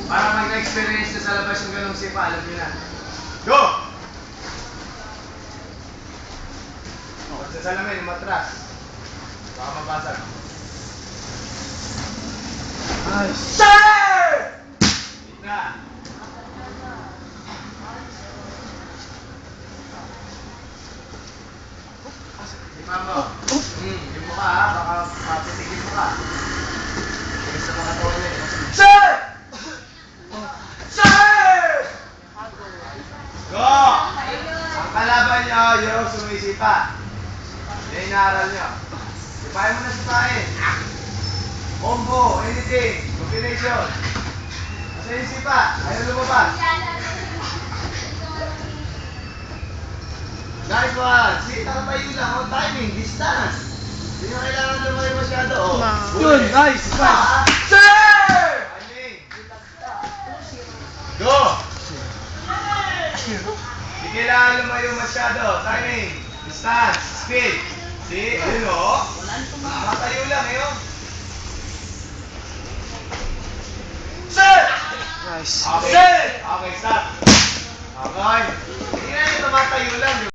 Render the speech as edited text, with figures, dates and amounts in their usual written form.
Para mag-experience na sa labas yung ganong sipa, alam nyo na. Go! Pagsasalamin, matras. Baka mabasag. Nice! Sir! Gitna. Sipa mo. Yung mukha ha, baka matitigil mo ka. Yung sa mga taon eh. Sir! Sir! Go! Ang kalaban nyo, yung sumisipa. Yan yung naaral nyo. Sipahin mo na sipahin. Combo, anything, combination. Asa yung sipa? Ayaw lumabas. Nice one. Sige, nakatayo lang. On timing, distance. Hindi nyo kailangan lumayo masyado. Yun, nice. Sir! Timing. Go! Hindi kailangan lumayo masyado. Timing, distance, speed. See? Ayun o. Nakatayo lang eh o. Sir! Nice. Okay. Sir! Okay, stop. Okay. Hindi na yung tumatayo lang.